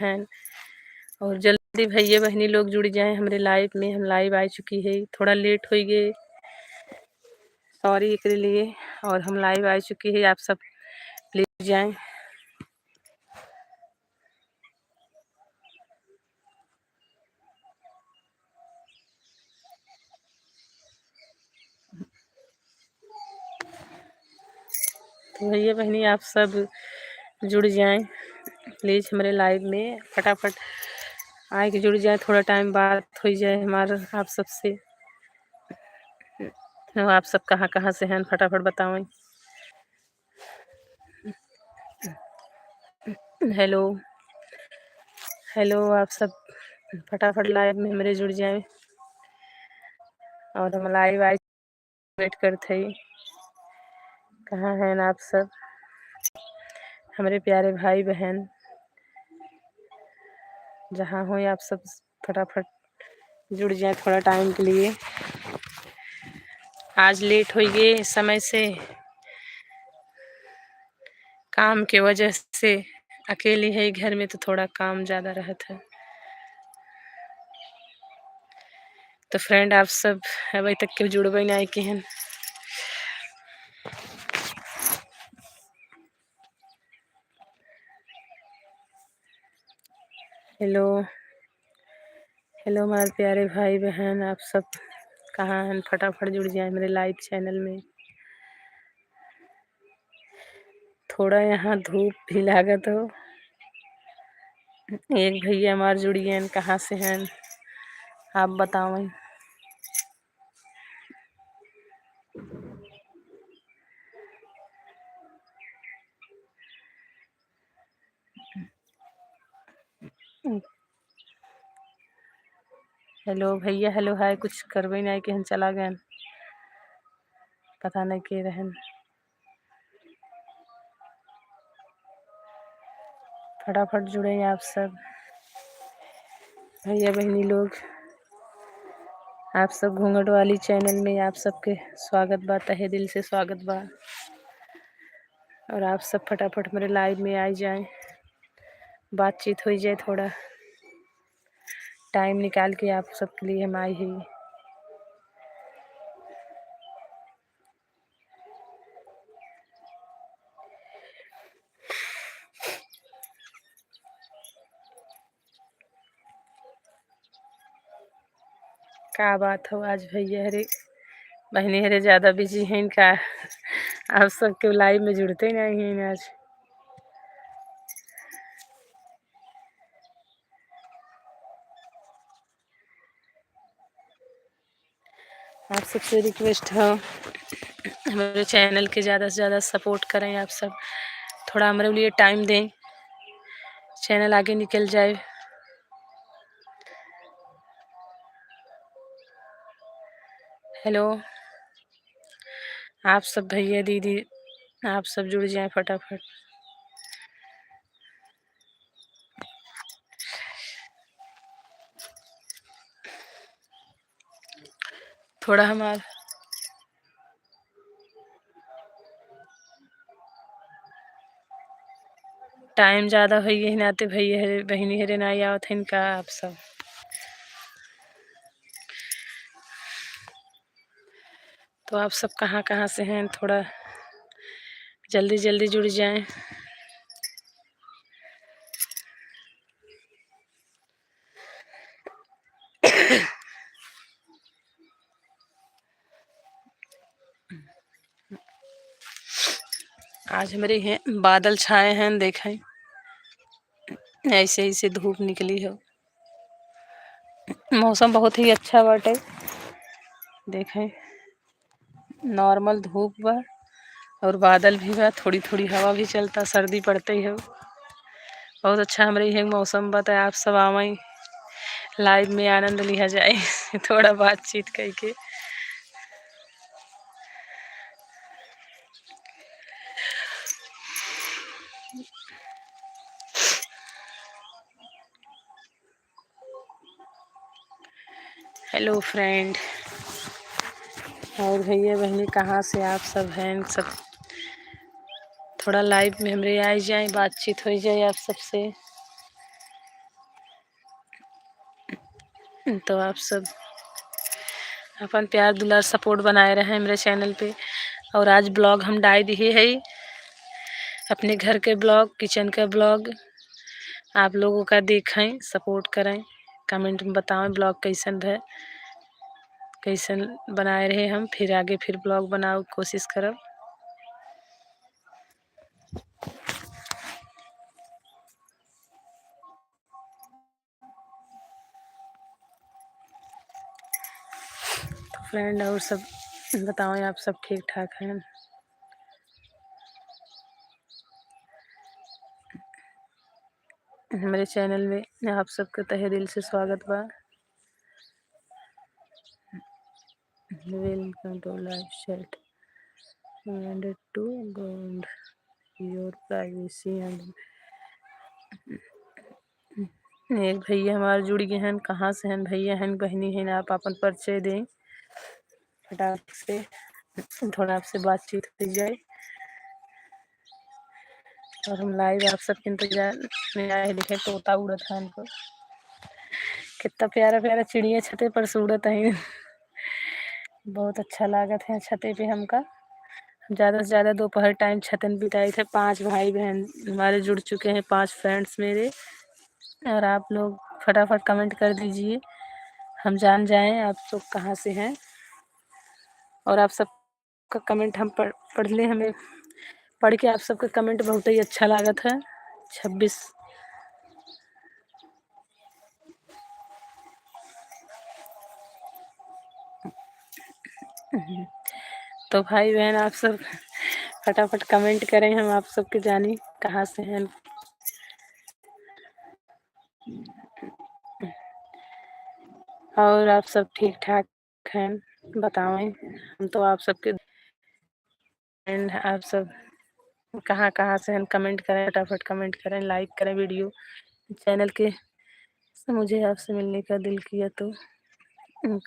बहन, और जल्दी भैया बहनी लोग जुड़ जाएं हमारे लाइव में। हम लाइव आ चुकी है, थोड़ा लेट हो गए, सॉरी के लिए। और हम लाइव आ चुकी है, आप सब प्लीज जाएं। तो भैया बहनी आप सब जुड़ जाएं प्लीज हमारे लाइव में, फटाफट आए के जुड़ जाए। थोड़ा टाइम बात हो जाए हमारा आप सबसे। तो आप सब कहाँ कहाँ से हैं फटाफट बताओ। हेलो हेलो, आप सब फटाफट लाइव में हमारे जुड़ जाए। और हम लाइव आई वेट करते ही। कहाँ हैं आप सब हमारे प्यारे भाई बहन, जहाँ हो आप सब फटाफट जुड़ जाए थोड़ा टाइम के लिए। आज लेट हो गए समय से, काम के वजह से। अकेली है घर में तो थोड़ा काम ज़्यादा रहता है। तो फ्रेंड आप सब अभी तक के जुड़बे नहीं के हैं। हेलो हेलो हमारे प्यारे भाई बहन, आप सब कहाँ हैं फटाफट जुड़ जाए मेरे लाइव चैनल में। थोड़ा यहाँ धूप भी लागत हो। एक भैया हमारे जुड़िए, कहाँ से हैं आप बताओ। हेलो भैया, हेलो हाय, कुछ करवे नहीं कि हम चला गए, पता नहीं के रहन। फटाफट जुड़े आप सब भैया बहनी लोग। आप सब घूंघट वाली चैनल में आप सबके स्वागत बा, तहे दिल से स्वागत बा। और आप सब फटाफट मेरे लाइव में आ जाएं, बातचीत हो जाए। थोड़ा टाइम निकाल के आप सबके लिए हम आई ही। क्या बात हो आज भैया हरे बहनी हरे ज़्यादा बिजी हैं इनका, आप सबके लाइव में जुड़ते नहीं हैं आज। आप सबसे रिक्वेस्ट हो हमारे चैनल के ज़्यादा से ज़्यादा सपोर्ट करें। आप सब थोड़ा हमारे लिए टाइम दें, चैनल आगे निकल जाए। हेलो आप सब भैया दीदी, आप सब जुड़ जाएं फटाफट। थोड़ा हमारा टाइम ज़्यादा हो गई नाते भैया हरे बहनी हरे ना आवत हैं इनका। आप सब तो आप सब कहाँ कहाँ से हैं, थोड़ा जल्दी जल्दी जुड़ जाएं। आज हमारे यहाँ बादल छाए हैं, देखें ऐसे ऐसे धूप निकली हो। मौसम बहुत ही अच्छा बाटे, देखें नॉर्मल धूप बा और बादल भी बा, थोड़ी थोड़ी हवा भी चलता, सर्दी पड़ते ही हो। बहुत अच्छा हमारे यहाँ मौसम बा। आप सब आवें लाइव में आनंद लिया जाए थोड़ा बातचीत करके। हेलो फ्रेंड और भैया बहनी, कहाँ से आप सब हैं, सब थोड़ा लाइव में हमारे आ जाए, बातचीत हो जाए आप सबसे। तो आप सब अपन प्यार दुलार सपोर्ट बनाए रहे मेरे चैनल पे। और आज ब्लॉग हम डाल दिए है अपने घर के ब्लॉग, किचन का ब्लॉग आप लोगों का देखें, सपोर्ट करें, कमेंट में बताएं ब्लॉग कैसन है, कैसन बनाए रहे हम। फिर आगे फिर ब्लॉग बनाओ कोशिश करब। तो फ्रेंड और सब बताओ आप सब ठीक ठाक हैं। हमारे चैनल में आप सबका तहे दिल से स्वागत बा। Welcome to live chat wanted to guard your privacy and. एक भैया हमारे जुड़ गए हैं, कहाँ से हैं भैया हैं बहनी हैं, आप अपन परिचय दें फटाक से, थोड़ा आपसे बातचीत हो जाए। और हम लाइव आप सबके इंतजार में आए लिखे तोता उड़त है हमको, कितना प्यारा प्यारा चिड़िया छते पर से उड़त है। बहुत अच्छा लागत है छते पे हमका। ज़्यादा से ज़्यादा दोपहर टाइम छतन बिताए थे। 5 भाई बहन हमारे जुड़ चुके हैं, 5 फ्रेंड्स मेरे। और आप लोग फटाफट कमेंट कर दीजिए, हम जान जाएं आप लोग कहाँ से हैं। और आप सबका कमेंट हम पढ़ लें, हमें पढ़ के आप सबका कमेंट बहुत ही अच्छा लागत है। 26 तो भाई बहन आप सब फटाफट कमेंट करें, हम आप सबके जानी कहाँ से हैं। और आप सब ठीक ठाक हैं बताएं, हम तो आप सबके फ्रेंड। आप सब कहाँ कहाँ से हैं कमेंट करें, फटाफट कमेंट करें, लाइक करें वीडियो चैनल के। मुझे आपसे मिलने का दिल किया तो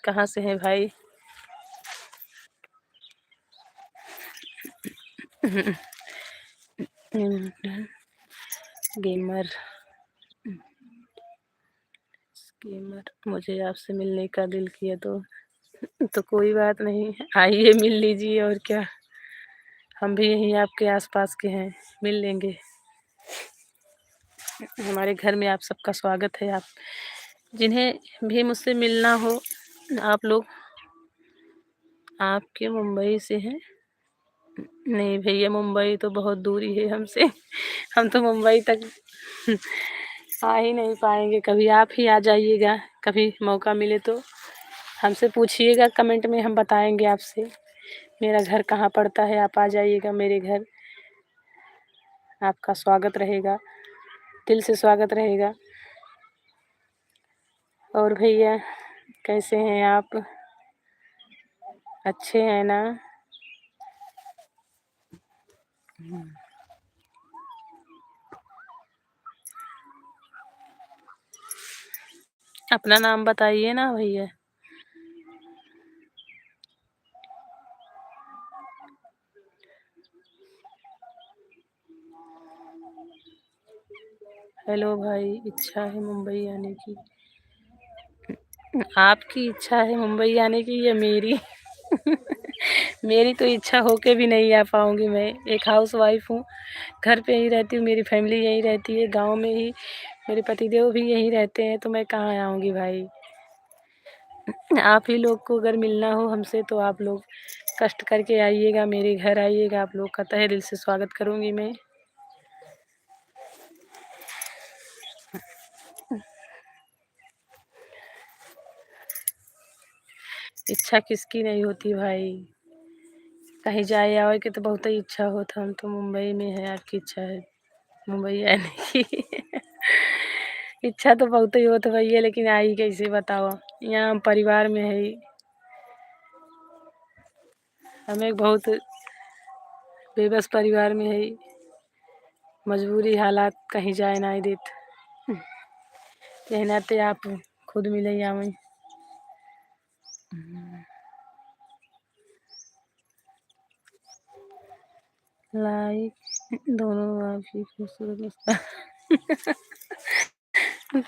कहाँ से हैं भाई। गेमर गेमर मुझे आपसे मिलने का दिल किया तो कोई बात नहीं, आइए मिल लीजिए। और क्या, हम भी यहीं आपके आसपास के हैं, मिल लेंगे। हमारे घर में आप सबका स्वागत है। आप जिन्हें भी मुझसे मिलना हो, आप लोग आपके मुंबई से हैं? नहीं भैया, मुंबई तो बहुत दूरी है हमसे। हम तो मुंबई तक आ ही नहीं पाएंगे। कभी आप ही आ जाइएगा, कभी मौका मिले तो हमसे पूछिएगा कमेंट में, हम बताएंगे आपसे मेरा घर कहाँ पड़ता है। आप आ जाइएगा मेरे घर, आपका स्वागत रहेगा, दिल से स्वागत रहेगा। और भैया कैसे हैं आप, अच्छे हैं ना? अपना नाम बताइए ना भैया। हेलो भाई, इच्छा है मुंबई आने की? आपकी इच्छा है मुंबई आने की या मेरी? मेरी तो इच्छा होके भी नहीं आ पाऊंगी। मैं एक हाउस वाइफ हूँ, घर पे ही रहती हूँ, मेरी फैमिली यहीं रहती है गांव में ही, मेरे पतिदेव भी यहीं रहते हैं, तो मैं कहाँ आऊँगी भाई। आप ही लोग को अगर मिलना हो हमसे तो आप लोग कष्ट करके आइएगा, मेरे घर आइएगा, आप लोग का तहे दिल से स्वागत करूँगी मैं। इच्छा किसकी नहीं होती भाई, कहीं जाए आवे की तो बहुत ही इच्छा होता। हम तो मुंबई में है, आपकी इच्छा है मुंबई आने की। इच्छा तो बहुत ही होता भैया, लेकिन आई कैसे बताओ। यहाँ हम परिवार में है, हम एक बहुत बेबस परिवार में है, मजबूरी हालात कहीं जाए ना देत। यही नाते आप खुद मिले आवें। लाइक दोनों आपकी खूबसूरत मुस्कान।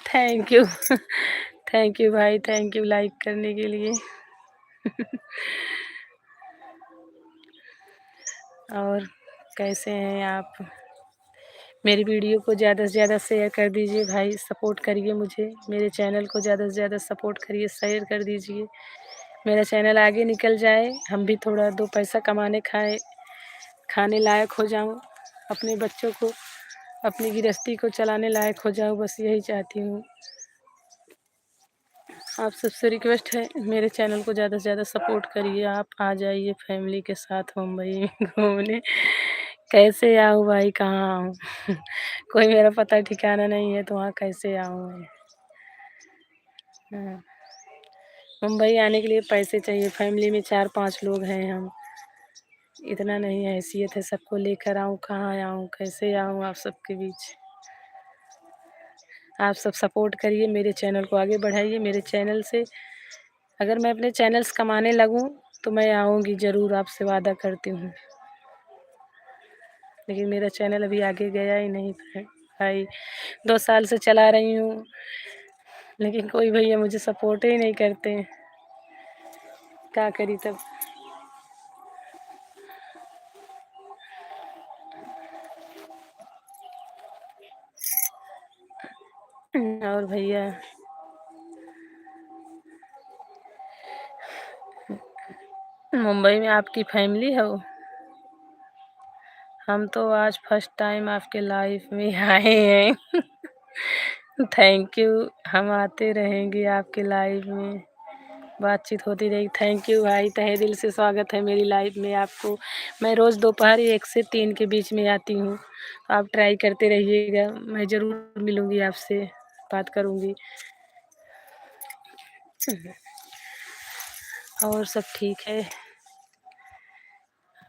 Thank you. थैंक यू भाई, थैंक यू लाइक करने के लिए। और कैसे हैं आप? मेरी वीडियो को ज़्यादा से ज़्यादा शेयर कर दीजिए भाई, सपोर्ट करिए मुझे। मेरे चैनल को ज़्यादा से ज़्यादा सपोर्ट करिए, शेयर कर दीजिए। मेरा चैनल आगे निकल जाए, हम भी थोड़ा 2 पैसा कमाने खाने लायक हो जाऊँ, अपने बच्चों को, अपनी गृहस्थी को चलाने लायक हो जाऊँ, बस यही चाहती हूँ। आप सबसे रिक्वेस्ट है, मेरे चैनल को ज़्यादा से ज़्यादा सपोर्ट करिए। आप आ जाइए फैमिली के साथ मुंबई घूमने। कैसे आऊँ भाई, कहाँ आऊँ? कोई मेरा पता ठिकाना नहीं है, तो वहाँ कैसे आऊँ मैं? हाँ, मुंबई आने के लिए पैसे चाहिए। फैमिली में 4-5 लोग हैं हम। इतना नहीं हैसियत है सबको लेकर आऊँ, कहाँ आऊँ, कैसे आऊँ आप सबके बीच? आप सब सपोर्ट करिए, मेरे चैनल को आगे बढ़ाइए। मेरे चैनल से अगर मैं अपने चैनल से कमाने लगूँ, तो मैं आऊँगी ज़रूर, आपसे वादा करती हूँ। लेकिन मेरा चैनल अभी आगे गया ही नहीं भाई। 2 साल से चला रही हूँ, लेकिन कोई भैया मुझे सपोर्ट ही नहीं करते हैं। क्या करी तब? और भैया, मुंबई में आपकी फैमिली है वो? हम तो आज फर्स्ट टाइम आपके लाइफ में आए हैं। थैंक यू, हम आते रहेंगे आपके लाइव में, बातचीत होती रहेगी। थैंक यू भाई, तहे दिल से स्वागत है मेरी लाइफ में आपको। मैं रोज़ दोपहर 1 से 3 के बीच में आती हूँ, आप ट्राई करते रहिएगा। मैं ज़रूर मिलूँगी आपसे, बात करूँगी। और सब ठीक है,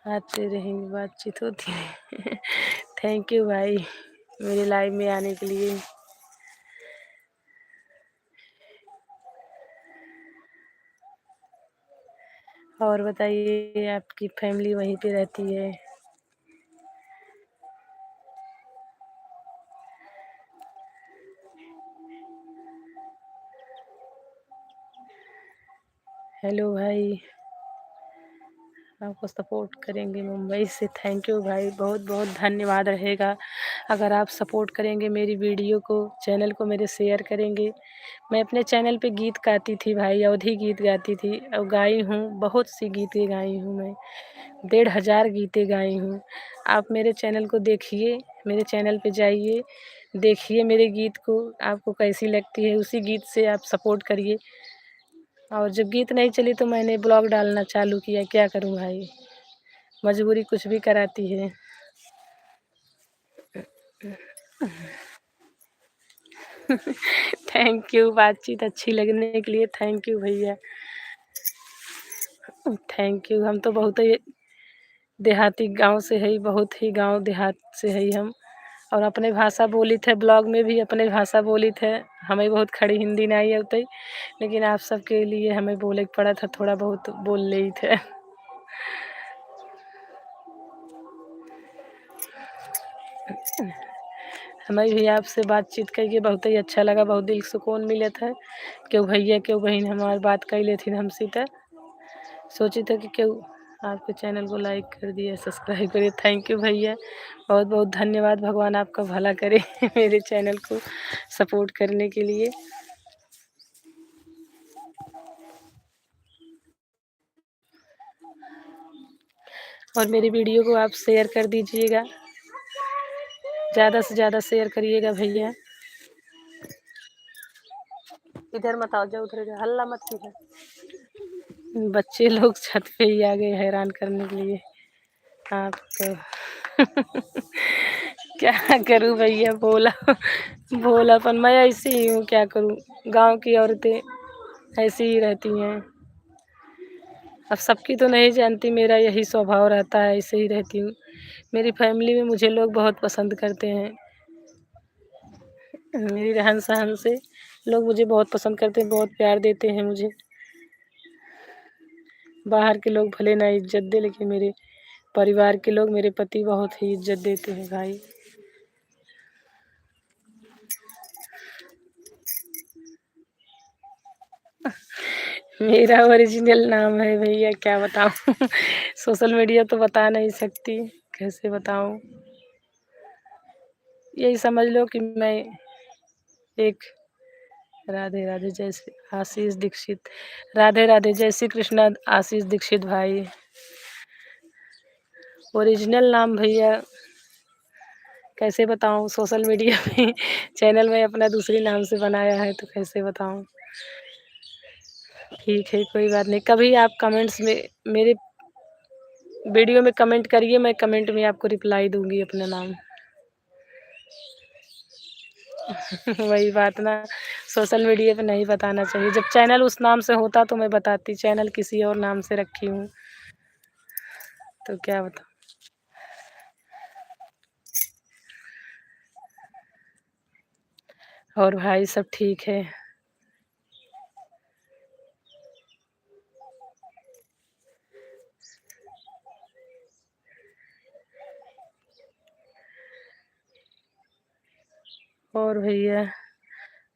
आते रहेंगे, बातचीत होती है। थैंक यू भाई, मेरे लाइव में आने के लिए। और बताइए, आपकी फैमिली वहीं पे रहती है? हेलो भाई, आपको सपोर्ट करेंगे मुंबई से। थैंक यू भाई, बहुत बहुत धन्यवाद रहेगा अगर आप सपोर्ट करेंगे मेरी वीडियो को, चैनल को मेरे शेयर करेंगे। मैं अपने चैनल पे गीत गाती थी भाई, अवधी गीत गाती थी और गाई हूँ, बहुत सी गीतें गाई हूँ मैं, 1500 गीतें गाई हूँ। आप मेरे चैनल को देखिए, मेरे चैनल पे जाइए, देखिए मेरे गीत को, आपको कैसी लगती है, उसी गीत से आप सपोर्ट करिए। और जब गीत नहीं चली तो मैंने ब्लॉग डालना चालू किया, क्या करूँ भाई, मजबूरी कुछ भी कराती है। थैंक यू, बातचीत अच्छी लगने के लिए थैंक यू भैया, थैंक यू। हम तो बहुत ही देहाती गांव से है, बहुत ही गांव देहात से है हम, और अपने भाषा बोली थे, ब्लॉग में भी अपने भाषा बोली थे। हमें बहुत खड़ी हिंदी नहीं आती, लेकिन आप सबके लिए हमें बोले के पड़ा था, थोड़ा बहुत बोल ले थे। हमें भी आपसे बातचीत करके बहुत ही अच्छा लगा, बहुत दिल सुकून मिले थे। क्यों भैया क्यों बहन हमारी बात कर लेती हमसे, तो सोची था कि क्यों आपके चैनल को लाइक कर दिए, सब्सक्राइब करिए। थैंक यू भैया, बहुत बहुत धन्यवाद। भगवान आपका भला करे मेरे चैनल को सपोर्ट करने के लिए। और मेरी वीडियो को आप शेयर कर दीजिएगा, ज़्यादा से ज़्यादा शेयर करिएगा भैया। इधर मत आओ, जाओ उधर जाओ, हल्ला मत कीजिए। बच्चे लोग छत पे ही आ गए हैरान करने के लिए आपको। क्या करूं भैया, बोला भोलापन, मैं ऐसी ही हूँ, क्या करूं। गांव की औरतें ऐसी ही रहती हैं। अब सबकी तो नहीं जानती, मेरा यही स्वभाव रहता है, ऐसे ही रहती हूँ। मेरी फैमिली में मुझे लोग बहुत पसंद करते हैं, मेरी रहन सहन से लोग मुझे बहुत पसंद करते हैं, बहुत प्यार देते हैं मुझे। बाहर के लोग भले ना इज्जत दे, लेकिन मेरे परिवार के लोग, मेरे पति बहुत ही इज्जत देते हैं भाई। मेरा ओरिजिनल नाम है भैया, क्या बताऊँ? सोशल मीडिया तो बता नहीं सकती, कैसे बताऊँ? यही समझ लो कि मैं एक राधे राधे जय श्री आशीष दीक्षित। राधे राधे, जय श्री कृष्णा, आशीष दीक्षित भाई। ओरिजिनल नाम भैया कैसे बताऊँ? सोशल मीडिया में चैनल में अपना दूसरे नाम से बनाया है, तो कैसे बताऊँ? ठीक है, कोई बात नहीं। कभी आप कमेंट्स में मेरे वीडियो में कमेंट करिए, मैं कमेंट में आपको रिप्लाई दूँगी अपना नाम। वही बात ना, सोशल मीडिया पे नहीं बताना चाहिए। जब चैनल उस नाम से होता तो मैं बताती, चैनल किसी और नाम से रखी हूँ, तो क्या बताऊँ? और भाई सब ठीक है? और भैया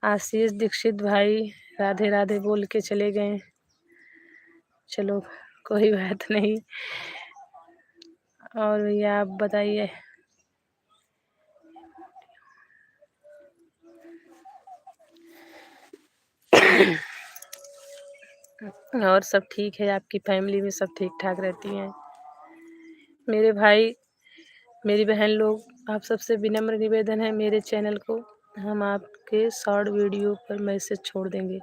आशीष दीक्षित भाई राधे राधे बोल के चले गए। चलो, कोई बात नहीं। और भैया आप बताइए? और सब ठीक है? आपकी फैमिली में सब ठीक-ठाक रहती हैं? मेरे भाई, मेरी बहन लोग, आप सबसे विनम्र निवेदन है, मेरे चैनल को हम आपके शॉर्ट वीडियो पर मैसेज छोड़ देंगे।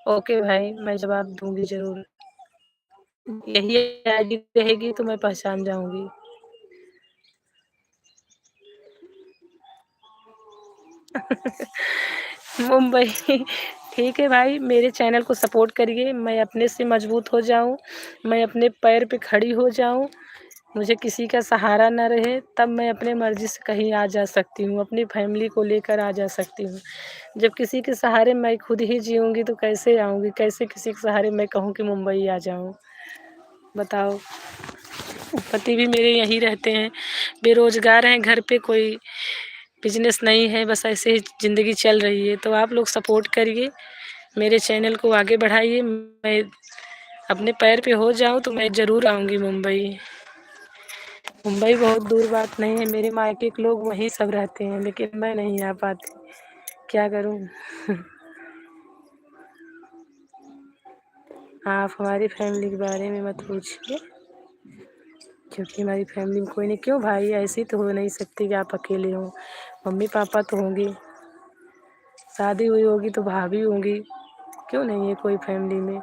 ओके भाई, मैं जवाब दूँगी ज़रूर। यही आईडी रहेगी तो मैं पहचान जाऊँगी। मुंबई। ठीक है भाई, मेरे चैनल को सपोर्ट करिए, मैं अपने से मजबूत हो जाऊँ, मैं अपने पैर पे खड़ी हो जाऊँ, मुझे किसी का सहारा ना रहे, तब मैं अपने मर्ज़ी से कहीं आ जा सकती हूँ, अपनी फैमिली को लेकर आ जा सकती हूँ। जब किसी के सहारे मैं खुद ही जीऊँगी तो कैसे आऊँगी? कैसे किसी के सहारे मैं कहूँ कि मुंबई आ जाऊँ? बताओ। पति भी मेरे यहीं रहते हैं, बेरोज़गार हैं, घर पे कोई बिज़नेस नहीं है, बस ऐसे ही ज़िंदगी चल रही है। तो आप लोग सपोर्ट करिए, मेरे चैनल को आगे बढ़ाइए, मैं अपने पैर पे हो जाऊँ तो मैं ज़रूर आऊँगी मुंबई। मुंबई बहुत दूर बात नहीं है, मेरे मायके के लोग वहीं सब रहते हैं, लेकिन मैं नहीं आ पाती, क्या करूँ? आप हमारी फैमिली के बारे में मत पूछिए, क्योंकि हमारी फैमिली में कोई नहीं। क्यों भाई, ऐसी तो हो नहीं सकती कि आप अकेले हो, मम्मी-पापा तो होंगे, शादी हुई होगी तो भाभी होंगी, क्यों नहीं है कोई फैमिली में?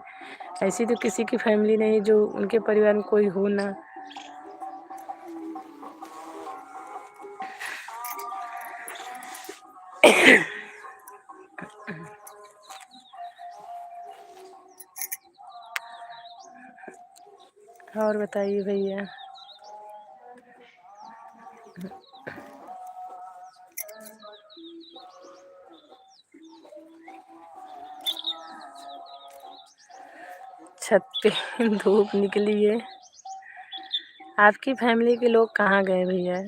ऐसी तो किसी की फैमिली नहीं जो उनके परिवार में कोई हो ना। और बताइए भैया? छत पे धूप निकली है। आपकी फैमिली के लोग कहाँ गए भैया?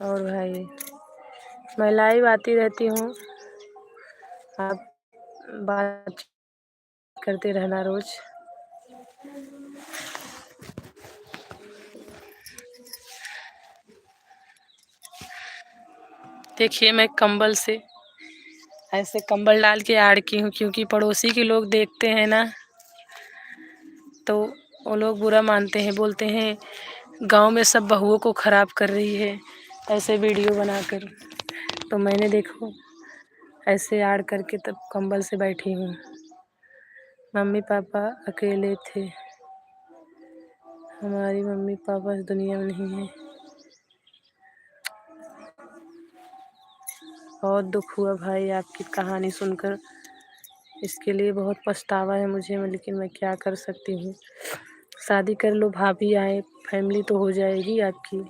और भाई, मैं लाइव आती रहती हूँ, आप बात करते रहना रोज़। देखिए, मैं कंबल से ऐसे कंबल डाल के आड़ की हूँ, क्योंकि पड़ोसी के लोग देखते हैं ना, तो वो लोग बुरा मानते हैं, बोलते हैं गाँव में सब बहुओं को ख़राब कर रही है, ऐसे वीडियो बनाकर। तो मैंने देखो ऐसे आड़ करके तब कंबल से बैठी हूँ। मम्मी-पापा अकेले थे, हमारी मम्मी-पापा इस दुनिया में नहीं हैं। बहुत दुःख हुआ भाई आपकी कहानी सुनकर, इसके लिए बहुत पछतावा है मुझे, लेकिन मैं क्या कर सकती हूँ? शादी कर लो, भाभी आए, फैमिली तो हो जाएगी आपकी।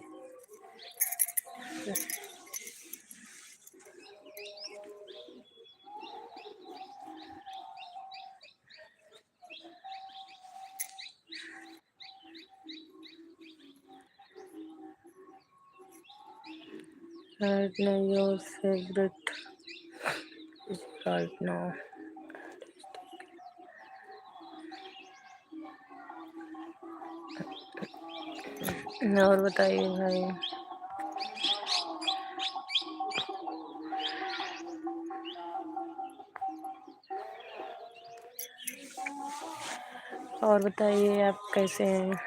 Right now, your favorite is right now. और बताइए भाई। और बताइए आप कैसे हैं।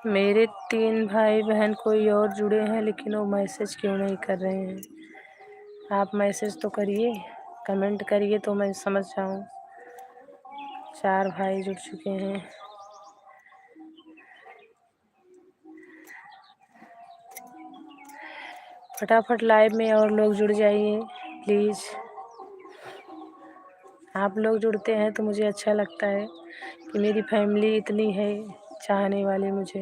मेरे 3 भाई बहन कोई और जुड़े हैं, लेकिन वो मैसेज क्यों नहीं कर रहे हैं। आप मैसेज तो करिए, कमेंट करिए तो मैं समझ जाऊँ। 4 भाई जुड़ चुके हैं। फटाफट लाइव में और लोग जुड़ जाइए प्लीज़। आप लोग जुड़ते हैं तो मुझे अच्छा लगता है कि मेरी फैमिली इतनी है चाहने वाले मुझे।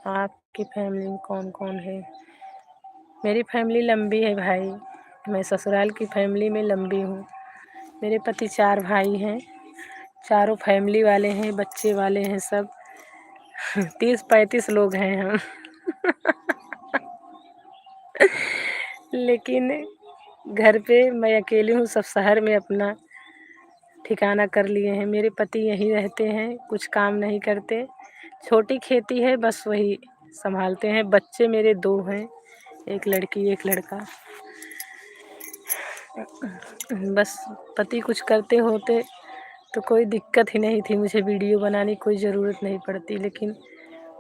आपकी फैमिली में कौन कौन है। मेरी फैमिली लंबी है भाई, मैं ससुराल की फैमिली में लंबी हूँ। मेरे पति 4 भाई हैं, चारों फैमिली वाले हैं, बच्चे वाले हैं सब। 30-35 लोग हैं हम। लेकिन घर पे मैं अकेली हूँ, सब शहर में अपना ठिकाना कर लिए हैं। मेरे पति यहीं रहते हैं, कुछ काम नहीं करते। छोटी खेती है, बस वही संभालते हैं। बच्चे मेरे 2 हैं, एक लड़की एक लड़का। बस पति कुछ करते होते तो कोई दिक्कत ही नहीं थी, मुझे वीडियो बनाने की कोई ज़रूरत नहीं पड़ती। लेकिन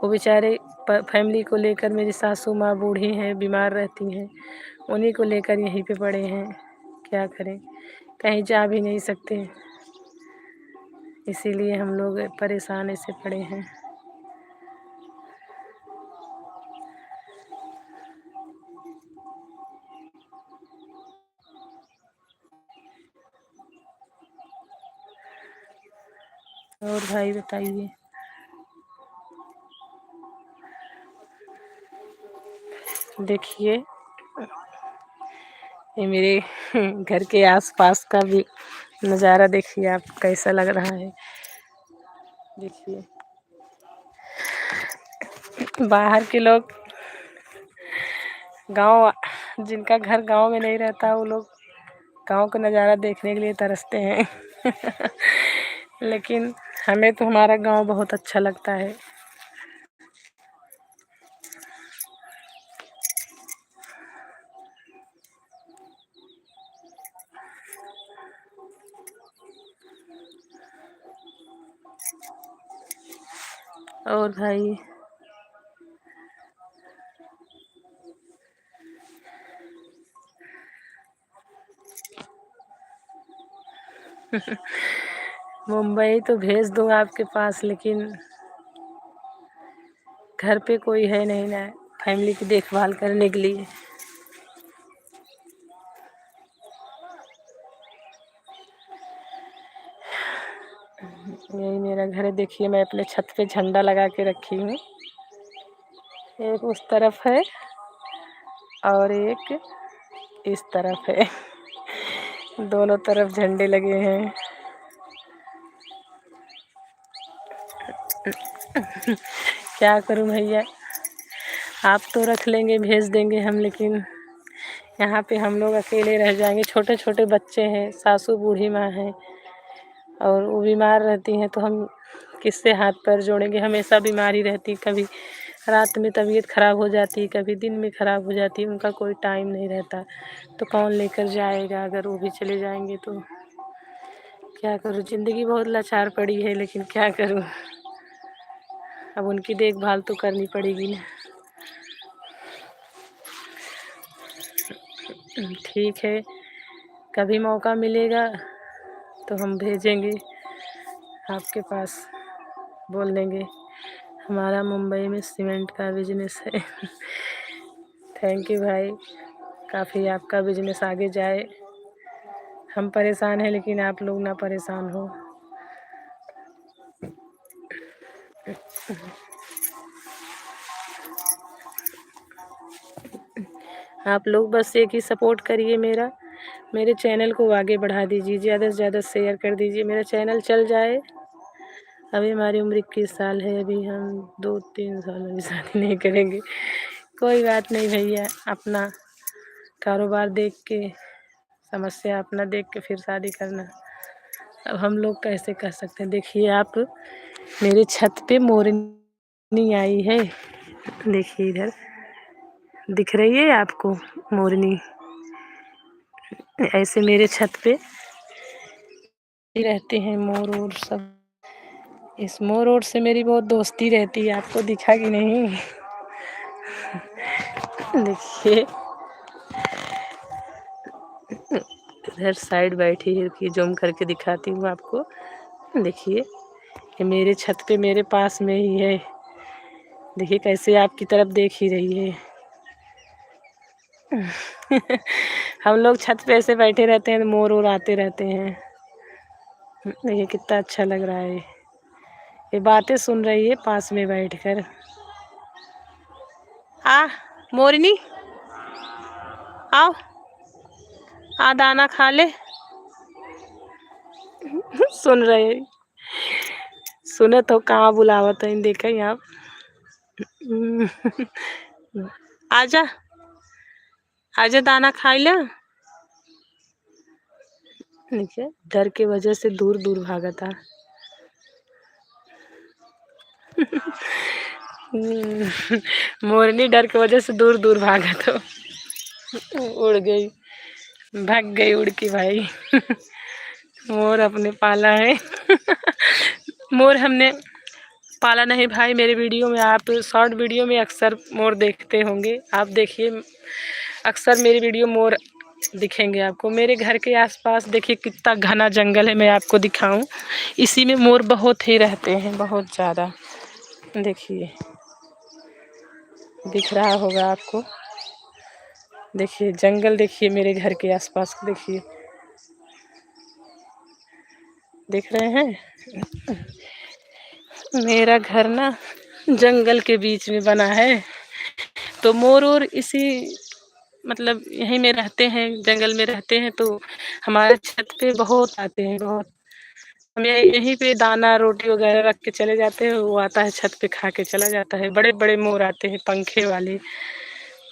वो बेचारे फैमिली को लेकर, मेरी सासू माँ बूढ़ी हैं, बीमार रहती हैं, उन्हीं को लेकर यहीं पे पड़े हैं। क्या करें, कहीं जा भी नहीं सकते, इसीलिए हम लोग परेशान ऐसे पड़े हैं। और भाई बताइए। देखिए, ये मेरे घर के आसपास का भी नज़ारा देखिए आप, कैसा लग रहा है। देखिए, बाहर के लोग, गांव, जिनका घर गांव में नहीं रहता, वो लोग गांव का नज़ारा देखने के लिए तरसते हैं। लेकिन हमें तो हमारा गांव बहुत अच्छा लगता है। और भाई मुंबई तो भेज दूँ आपके पास, लेकिन घर पे कोई है नहीं ना फैमिली की देखभाल करने के लिए। यही मेरा घर है। देखिए, मैं अपने छत पे झंडा लगा के रखी हूँ। एक उस तरफ है और एक इस तरफ है। दोनों तरफ झंडे लगे हैं। क्या करूं भैया, आप तो रख लेंगे, भेज देंगे हम, लेकिन यहाँ पे हम लोग अकेले रह जाएंगे। छोटे छोटे बच्चे हैं, सासू बूढ़ी माँ है और वो बीमार रहती हैं, तो हम किससे हाथ पैर जोड़ेंगे। हमेशा बीमारी रहती, कभी रात में तबीयत ख़राब हो जाती, कभी दिन में ख़राब हो जाती, उनका कोई टाइम नहीं रहता। तो कौन लेकर जाएगा, अगर वो भी चले जाएंगे तो क्या करूँ। ज़िंदगी बहुत लाचार पड़ी है, लेकिन क्या करूँ, अब उनकी देखभाल तो करनी पड़ेगी ना। ठीक है, कभी मौका मिलेगा तो हम भेजेंगे आपके पास, बोल देंगे हमारा मुंबई में सीमेंट का बिजनेस है। थैंक यू भाई, काफ़ी आपका बिजनेस आगे जाए। हम परेशान हैं, लेकिन आप लोग ना परेशान हो। आप लोग बस एक ही सपोर्ट करिए मेरा, मेरे चैनल को आगे बढ़ा दीजिए, ज़्यादा से ज़्यादा शेयर कर दीजिए, मेरा चैनल चल जाए अभी हमारी उम्र 21 साल है, अभी हम 2-3 साल में भी शादी नहीं करेंगे। कोई बात नहीं भैया, अपना कारोबार देख के, समस्या अपना देख के फिर शादी करना। अब हम लोग कैसे कर सकते हैं? देखिए आप, मेरे छत पे मोरनी आई है, देखिए इधर दिख रही है आपको मोरनी? ऐसे मेरे छत पे रहते हैं मोर और सब। इस मोर और से मेरी बहुत दोस्ती रहती है, आपको दिखा कि नहीं? देखिए इधर साइड बैठी है कि जूम करके दिखाती हूँ आपको। देखिए ये मेरे छत पे मेरे पास में ही है, देखिए कैसे आपकी तरफ देख ही रही है। हम लोग छत पे ऐसे बैठे रहते हैं तो मोर और आते रहते हैं। देखिए कितना अच्छा लग रहा है, ये बातें सुन रही है पास में बैठकर। आ मोरनी आओ, आ दाना खा ले। सुन रहे, सुने तो कहाँ बुलावत है, देखे आप। आजा, आजा दाना खाई ले। देखिए डर के वजह से दूर दूर भागा था। मोरनी डर की वजह से दूर दूर भागा तो उड़ गई, भाग गई उड़ के भाई। मोर अपने पाला है। मोर हमने पाला नहीं भाई, मेरे वीडियो में आप शॉर्ट वीडियो में अक्सर मोर देखते होंगे, आप देखिए अक्सर मेरी वीडियो मोर दिखेंगे आपको। मेरे घर के आसपास देखिए कितना घना जंगल है, मैं आपको दिखाऊं। इसी में मोर बहुत ही रहते हैं, बहुत ज़्यादा। देखिए दिख रहा होगा आपको, देखिए जंगल, देखिए मेरे घर के आसपास, देखिए दिख रहे हैं। मेरा घर ना जंगल के बीच में बना है, तो मोर और इसी मतलब यहीं में रहते हैं, जंगल में रहते हैं, तो हमारे छत पे बहुत आते हैं, बहुत। हम यहीं पे दाना रोटी वगैरह रख के चले जाते हैं, वो आता है छत पे खा के चला जाता है। बड़े बड़े मोर आते हैं पंखे वाले,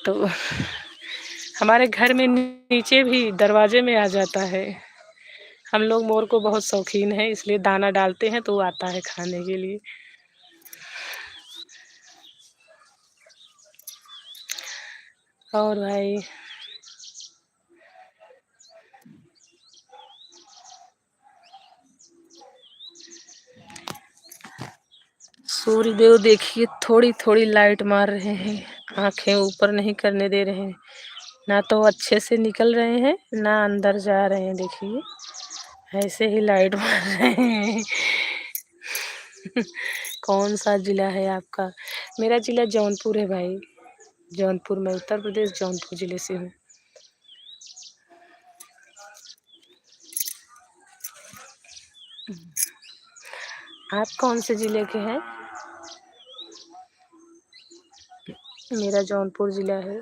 तो हमारे घर में नीचे भी दरवाजे में आ जाता है। हम लोग मोर को बहुत शौकीन है, इसलिए दाना डालते हैं तो वो आता है खाने के लिए। और भाई सूर्य देव देखिए थोड़ी थोड़ी लाइट मार रहे हैं, आंखें ऊपर नहीं करने दे रहे हैं, ना तो अच्छे से निकल रहे हैं ना अंदर जा रहे हैं। देखिए ऐसे ही लाइट मार रहे हैं। कौन सा जिला है आपका? मेरा जिला जौनपुर है भाई, जौनपुर, मैं उत्तर प्रदेश जौनपुर जिले से हूँ। आप कौन से जिले के हैं? मेरा जौनपुर जिला है।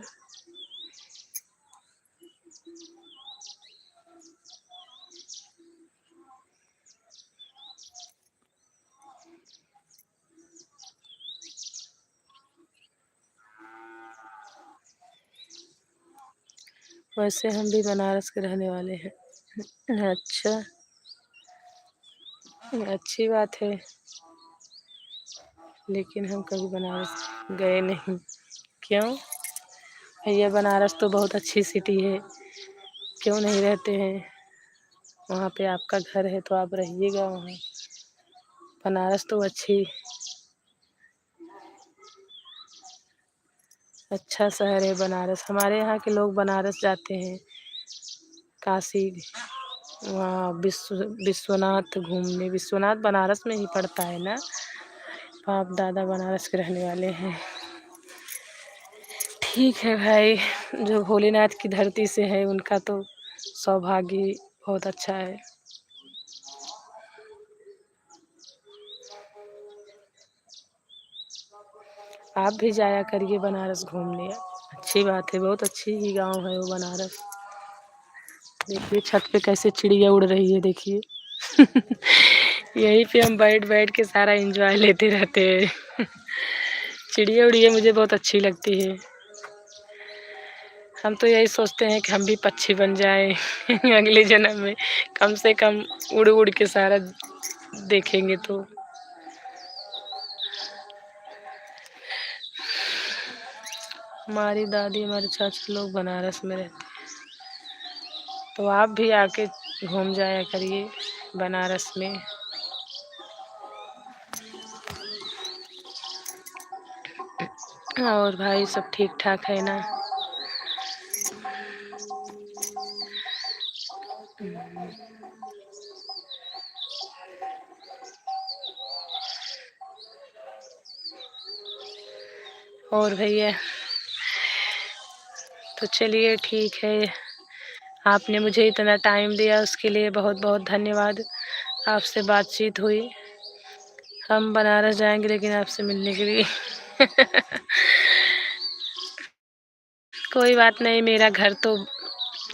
वैसे हम भी बनारस के रहने वाले हैं। अच्छा, अच्छी बात है, लेकिन हम कभी बनारस गए नहीं। क्यों भैया? बनारस तो बहुत अच्छी सिटी है, क्यों नहीं रहते हैं? वहाँ पे आपका घर है तो आप रहिएगा वहाँ। बनारस तो अच्छा शहर है बनारस। हमारे यहाँ के लोग बनारस जाते हैं, काशी, वहाँ विश्वनाथ घूमने। विश्वनाथ बनारस में ही पड़ता है ना? बाप दादा बनारस के रहने वाले हैं। ठीक है भाई, जो भोलेनाथ की धरती से है उनका तो सौभाग्य बहुत अच्छा है। आप भी जाया करिए बनारस घूमने, अच्छी बात है, बहुत अच्छी ही गांव है वो बनारस। देखिए छत पे कैसे चिड़िया उड़ रही है, देखिए। यहीं पे हम बैठ बैठ के सारा एंजॉय लेते रहते हैं। चिड़िया उड़िया मुझे बहुत अच्छी लगती है। हम तो यही सोचते हैं कि हम भी पक्षी बन जाएं अगले जन्म में, कम से कम उड़ उड़ के सारा देखेंगे तो। हमारी दादी हमारे चाचा लोग बनारस में रहते, तो आप भी आके घूम जाया करिए बनारस में। और भाई सब ठीक ठाक है ना? और भैया तो चलिए ठीक है, आपने मुझे इतना टाइम दिया उसके लिए बहुत बहुत धन्यवाद। आपसे बातचीत हुई, हम बनारस जाएंगे लेकिन आपसे मिलने के लिए। कोई बात नहीं, मेरा घर तो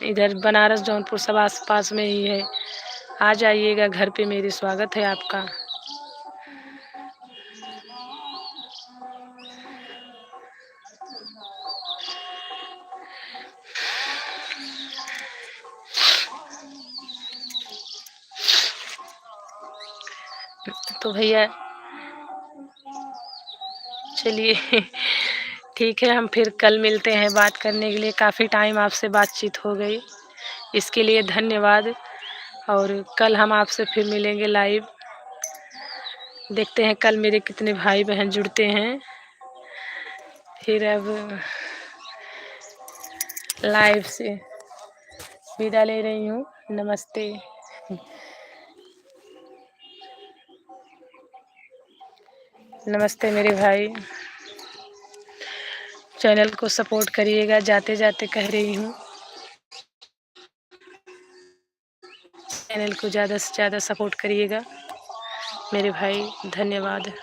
इधर बनारस जौनपुर सब आस पास में ही है। आ जाइएगा घर पे, मेरी स्वागत है आपका। तो भैया चलिए ठीक है, हम फिर कल मिलते हैं बात करने के लिए। काफ़ी टाइम आपसे बातचीत हो गई, इसके लिए धन्यवाद। और कल हम आपसे फिर मिलेंगे लाइव। देखते हैं कल मेरे कितने भाई बहन जुड़ते हैं। फिर अब लाइव से विदा ले रही हूँ। नमस्ते। नमस्ते मेरे भाई, चैनल को सपोर्ट करिएगा। जाते जाते कह रही हूँ, चैनल को ज़्यादा से ज़्यादा सपोर्ट करिएगा मेरे भाई। धन्यवाद।